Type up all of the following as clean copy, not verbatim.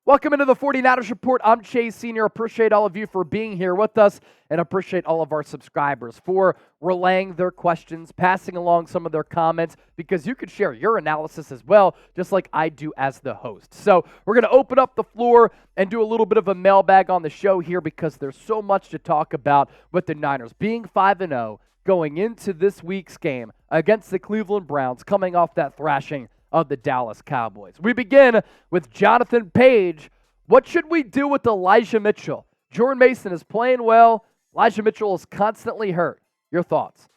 Welcome into the 49ers Report. I'm Chase Sr. Appreciate all of you for being here with us and appreciate all of our subscribers for relaying their questions, passing along some of their comments, because you could share your analysis as well, just like I do as the host. So we're going to open up the floor and do a little bit of a mailbag on the show here because there's so much to talk about with the Niners being 5-0 going into this week's game against the Cleveland Browns, coming off that thrashing of the Dallas Cowboys. We begin with Jonathan Page. What should we do with Elijah Mitchell? Jordan Mason is playing well. Elijah Mitchell is constantly hurt. Your thoughts?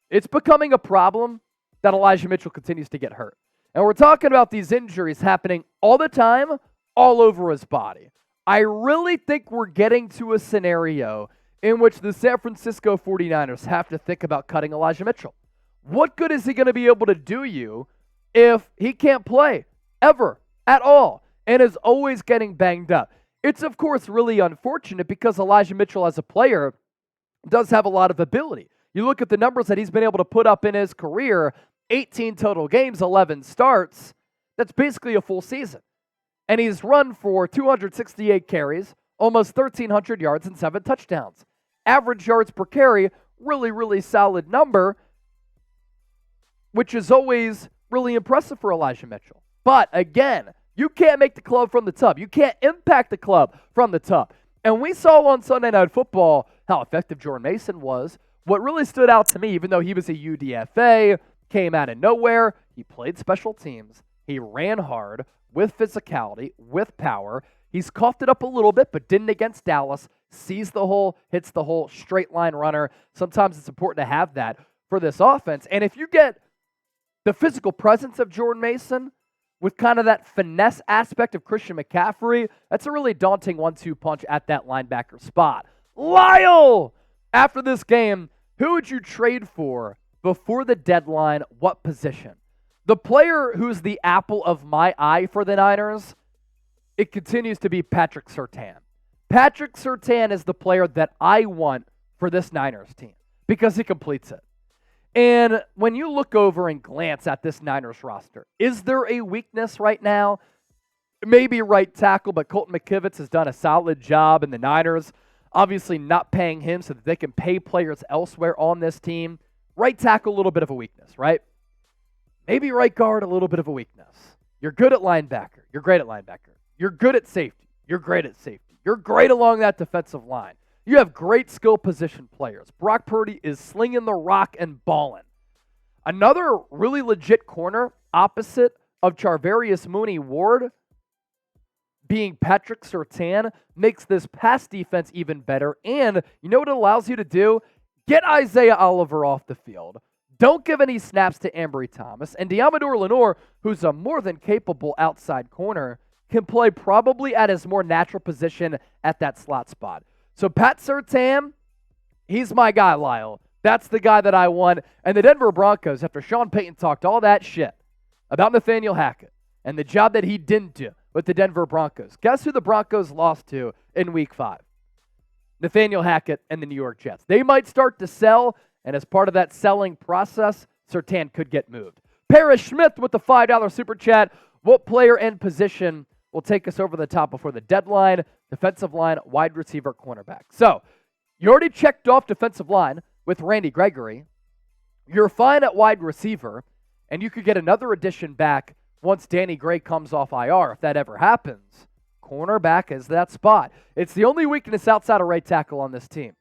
It's becoming a problem that Elijah Mitchell continues to get hurt. And we're talking about these injuries happening all the time, all over his body. I really think we're getting to a scenario in which the San Francisco 49ers have to think about cutting Elijah Mitchell. What good is he going to be able to do you if he can't play ever, at all, and is always getting banged up? It's, of course, really unfortunate because Elijah Mitchell as a player does have a lot of ability. You look at the numbers that he's been able to put up in his career, 18 total games, 11 starts. That's basically a full season. And he's run for 268 carries, almost 1,300 yards and 7 touchdowns. Average yards per carry, really, really solid number, which is always really impressive for Elijah Mitchell. But again, you can't make the club from the top. You can't impact the club from the top. And we saw on Sunday Night Football how effective Jordan Mason was. What really stood out to me, even though he was a UDFA, came out of nowhere, he played special teams. He ran hard with physicality, with power. He's coughed it up a little bit, but didn't against Dallas. Sees the hole, hits the hole, straight line runner. Sometimes it's important to have that for this offense. And if you get the physical presence of Jordan Mason with kind of that finesse aspect of Christian McCaffrey, that's a really daunting 1-2 punch at that linebacker spot. Lyle, after this game, who would you trade for before the deadline? What position? The player who's the apple of my eye for the Niners, it continues to be Patrick Surtain. Patrick Surtain is the player that I want for this Niners team because he completes it. And when you look over and glance at this Niners roster, is there a weakness right now? Maybe right tackle, but Colton McKivitz has done a solid job, and the Niners obviously not paying him so that they can pay players elsewhere on this team. Right tackle, a little bit of a weakness, right? Maybe right guard, a little bit of a weakness. You're good at linebacker. You're great at linebacker. You're good at safety. You're great at safety. You're great along that defensive line. You have great skill position players. Brock Purdy is slinging the rock and balling. Another really legit corner opposite of Charvarius Mooney-Ward being Patrick Surtain makes this pass defense even better. And you know what it allows you to do? Get Isaiah Oliver off the field. Don't give any snaps to Ambry Thomas. And Deommodore Lenoir, who's a more than capable outside corner, can play probably at his more natural position at that slot spot. So Pat Surtain, he's my guy, Lyle. That's the guy that I want. And the Denver Broncos, after Sean Payton talked all that shit about Nathaniel Hackett and the job that he didn't do with the Denver Broncos, guess who the Broncos lost to in Week 5? Nathaniel Hackett and the New York Jets. They might start to sell, and as part of that selling process, Surtain could get moved. Paris Schmidt with the $5 super chat. What player and position will take us over the top before the deadline? Defensive line, wide receiver, cornerback. So, you already checked off defensive line with Randy Gregory. You're fine at wide receiver, and you could get another addition back once Danny Gray comes off IR, if that ever happens. Cornerback is that spot. It's the only weakness outside of right tackle on this team.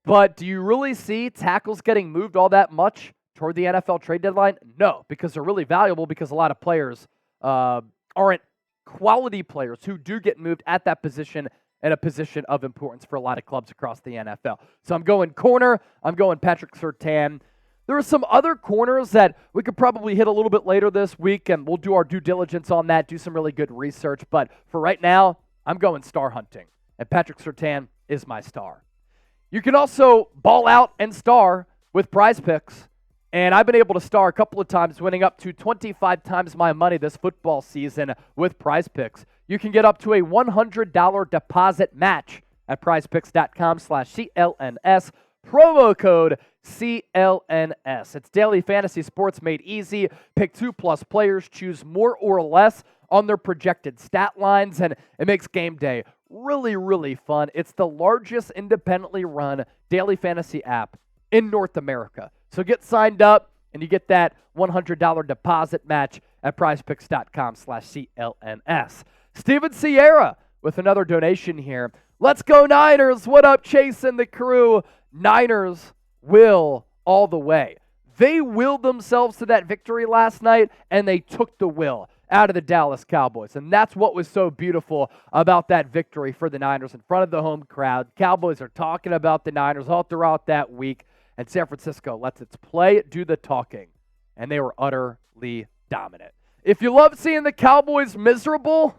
But do you really see tackles getting moved all that much toward the NFL trade deadline? No, because they're really valuable because a lot of players aren't quality players who do get moved at that position and a position of importance for a lot of clubs across the NFL. So I'm going corner. I'm going Patrick Surtain. There are some other corners that we could probably hit a little bit later this week, and we'll do our due diligence on that, do some really good research. But for right now, I'm going star hunting, and Patrick Surtain is my star. You can also ball out and star with Prize Picks. And I've been able to star a couple of times, winning up to 25 times my money this football season with Prize Picks. You can get up to a $100 deposit match at prizepicks.com/CLNS. Promo code CLNS. It's daily fantasy sports made easy. Pick 2+ players. Choose more or less on their projected stat lines, and it makes game day really, really fun. It's the largest independently run daily fantasy app in North America. So get signed up, and you get that $100 deposit match at prizepicks.com/CLNS. Steven Sierra with another donation here. Let's go Niners. What up, Chase and the crew? Niners will all the way. They willed themselves to that victory last night, and they took the will out of the Dallas Cowboys. And that's what was so beautiful about that victory for the Niners in front of the home crowd. Cowboys are talking about the Niners all throughout that week, and San Francisco lets its play do the talking, and they were utterly dominant. If you love seeing the Cowboys miserable,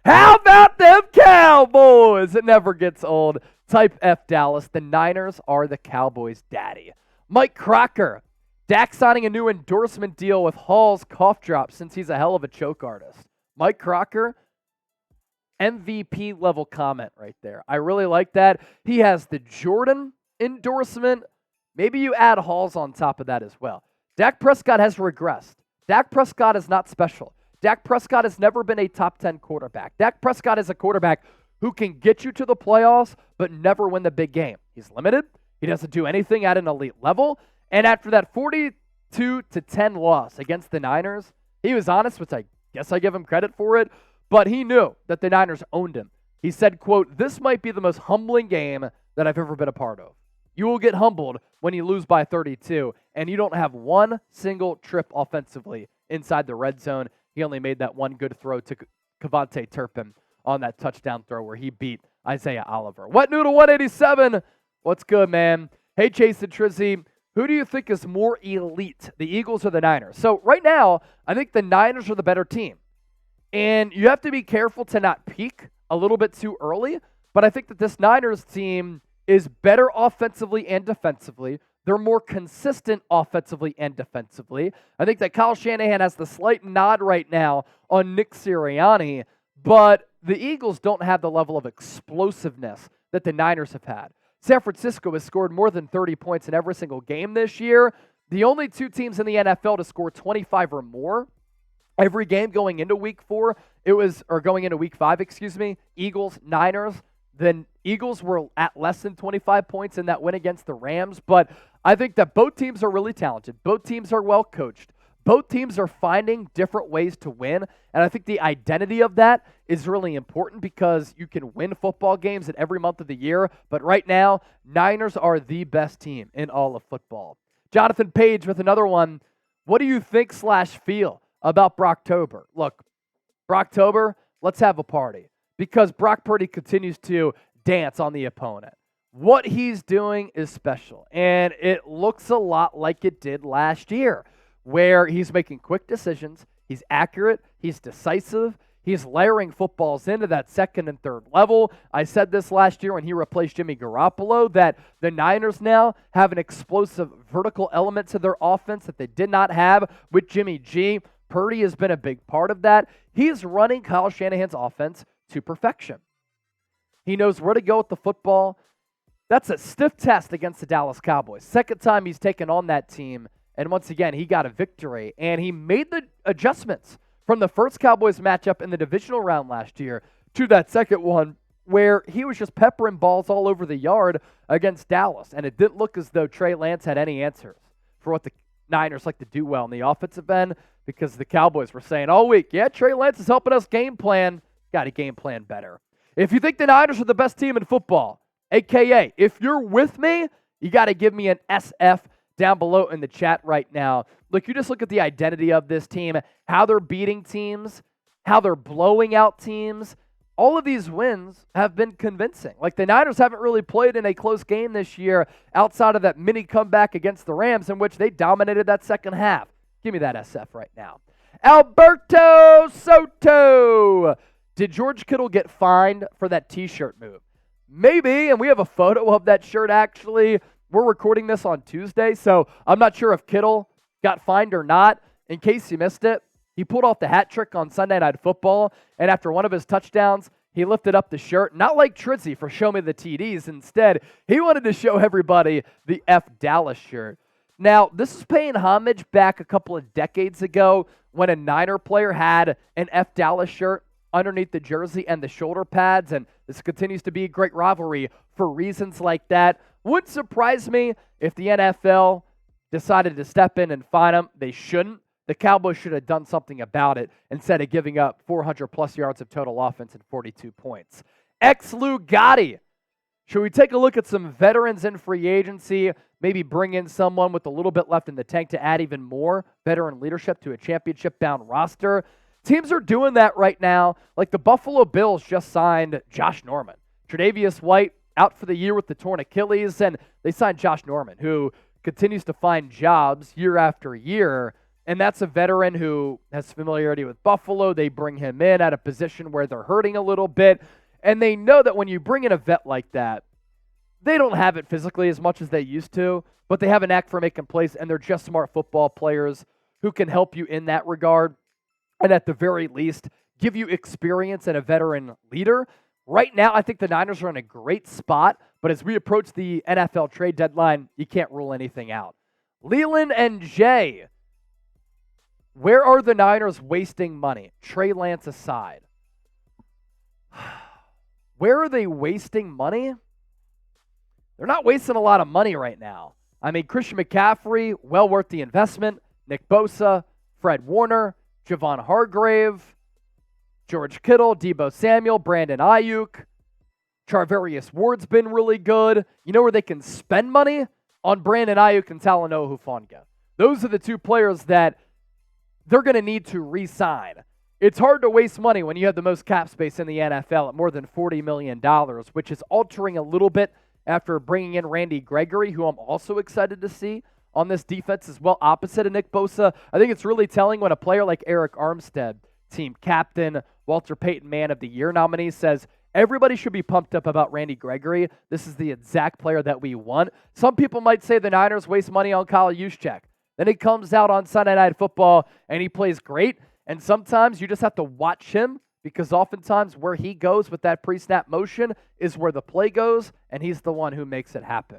how about them Cowboys? It never gets old. Type F Dallas. The Niners are the Cowboys' daddy. Mike Crocker. Dak signing a new endorsement deal with Hall's cough drop since he's a hell of a choke artist. Mike Crocker, MVP level comment right there. I really like that. He has the Jordan endorsement. Maybe you add Hall's on top of that as well. Dak Prescott has regressed. Dak Prescott is not special. Dak Prescott has never been a top 10 quarterback. Dak Prescott is a quarterback who can get you to the playoffs but never win the big game. He's limited. He doesn't do anything at an elite level. And after that 42-10 loss against the Niners, he was honest, which I guess I give him credit for it, but he knew that the Niners owned him. He said, quote, "This might be the most humbling game that I've ever been a part of. You will get humbled when you lose by 32, and you don't have one single trip offensively inside the red zone." He only made that one good throw to Kevontae Turpin on that touchdown throw where he beat Isaiah Oliver. Wet Noodle 187. What's good, man? Hey, Chase and Trizzy. Who do you think is more elite, the Eagles or the Niners? So right now, I think the Niners are the better team. And you have to be careful to not peak a little bit too early. But I think that this Niners team is better offensively and defensively. They're more consistent offensively and defensively. I think that Kyle Shanahan has the slight nod right now on Nick Sirianni, but the Eagles don't have the level of explosiveness that the Niners have had. San Francisco has scored more than 30 points in every single game this year. The only two teams in the NFL to score 25 or more every game going into week 5, Eagles, Niners. Then Eagles were at less than 25 points in that win against the Rams. But I think that both teams are really talented. Both teams are well coached. Both teams are finding different ways to win. And I think the identity of that is really important because you can win football games in every month of the year. But right now, Niners are the best team in all of football. Jonathan Page with another one. What do you think/feel about Brocktober? Look, Brocktober, let's have a party because Brock Purdy continues to dance on the opponent. What he's doing is special, and it looks a lot like it did last year, where he's making quick decisions, he's accurate, he's decisive, he's layering footballs into that second and third level. I said this last year when he replaced Jimmy Garoppolo, that the Niners now have an explosive vertical element to their offense that they did not have with Jimmy G. Purdy has been a big part of that. He's running Kyle Shanahan's offense to perfection. He knows where to go with the football. That's a stiff test against the Dallas Cowboys. Second time he's taken on that team. And once again, he got a victory, and he made the adjustments from the first Cowboys matchup in the divisional round last year to that second one where he was just peppering balls all over the yard against Dallas, and it didn't look as though Trey Lance had any answers for what the Niners like to do well in the offensive end because the Cowboys were saying all week, yeah, Trey Lance is helping us game plan. Got to game plan better. If you think the Niners are the best team in football, a.k.a. if you're with me, you got to give me an SF down below in the chat right now. Look, you just look at the identity of this team, how they're beating teams, how they're blowing out teams. All of these wins have been convincing. Like the Niners haven't really played in a close game this year outside of that mini comeback against the Rams in which they dominated that second half. Give me that SF right now. Alberto Soto. Did George Kittle get fined for that T-shirt move? Maybe, and we have a photo of that shirt actually. We're recording this on Tuesday, so I'm not sure if Kittle got fined or not. In case you missed it, he pulled off the hat trick on Sunday Night Football, and after one of his touchdowns, he lifted up the shirt, not like Trizzy for Show Me the TDs. Instead, he wanted to show everybody the F Dallas shirt. Now, this is paying homage back a couple of decades ago when a Niner player had an F Dallas shirt underneath the jersey and the shoulder pads, and this continues to be a great rivalry for reasons like that. Wouldn't surprise me if the NFL decided to step in and fine them. They shouldn't. The Cowboys should have done something about it instead of giving up 400-plus yards of total offense and 42 points. Lou Gotti. Should we take a look at some veterans in free agency, maybe bring in someone with a little bit left in the tank to add even more veteran leadership to a championship-bound roster? Teams are doing that right now. Like the Buffalo Bills just signed Josh Norman. Tre'Davious White out for the year with the torn Achilles, and they signed Josh Norman, who continues to find jobs year after year. And that's a veteran who has familiarity with Buffalo. They bring him in at a position where they're hurting a little bit. And they know that when you bring in a vet like that, they don't have it physically as much as they used to, but they have a knack for making plays, and they're just smart football players who can help you in that regard. And at the very least, give you experience and a veteran leader. Right now, I think the Niners are in a great spot, but as we approach the NFL trade deadline, you can't rule anything out. Leland and Jay. Where are the Niners wasting money? Trey Lance aside. Where are they wasting money? They're not wasting a lot of money right now. I mean, Christian McCaffrey, well worth the investment. Nick Bosa, Fred Warner, Javon Hargrave, George Kittle, Deebo Samuel, Brandon Ayuk. Charvarius Ward's been really good. You know where they can spend money? On Brandon Ayuk and Talanoa Hufanga. Those are the two players that they're going to need to re-sign. It's hard to waste money when you have the most cap space in the NFL at more than $40 million, which is altering a little bit after bringing in Randy Gregory, who I'm also excited to see on this defense as well, opposite of Nick Bosa. I think it's really telling when a player like Eric Armstead, team captain, Walter Payton Man of the Year nominee, says everybody should be pumped up about Randy Gregory. This is the exact player that we want. Some people might say the Niners waste money on Kyle Juszczyk. Then he comes out on Sunday Night Football and he plays great. And sometimes you just have to watch him because oftentimes where he goes with that pre-snap motion is where the play goes, and he's the one who makes it happen.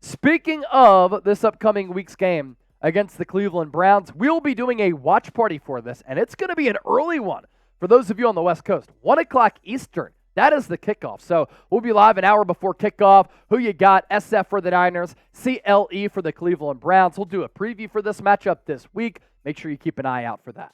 Speaking of this upcoming week's game against the Cleveland Browns, we'll be doing a watch party for this, and it's going to be an early one for those of you on the West Coast. 1 o'clock Eastern. That is the kickoff. So we'll be live an hour before kickoff. Who you got? SF for the Niners, CLE for the Cleveland Browns. We'll do a preview for this matchup this week. Make sure you keep an eye out for that.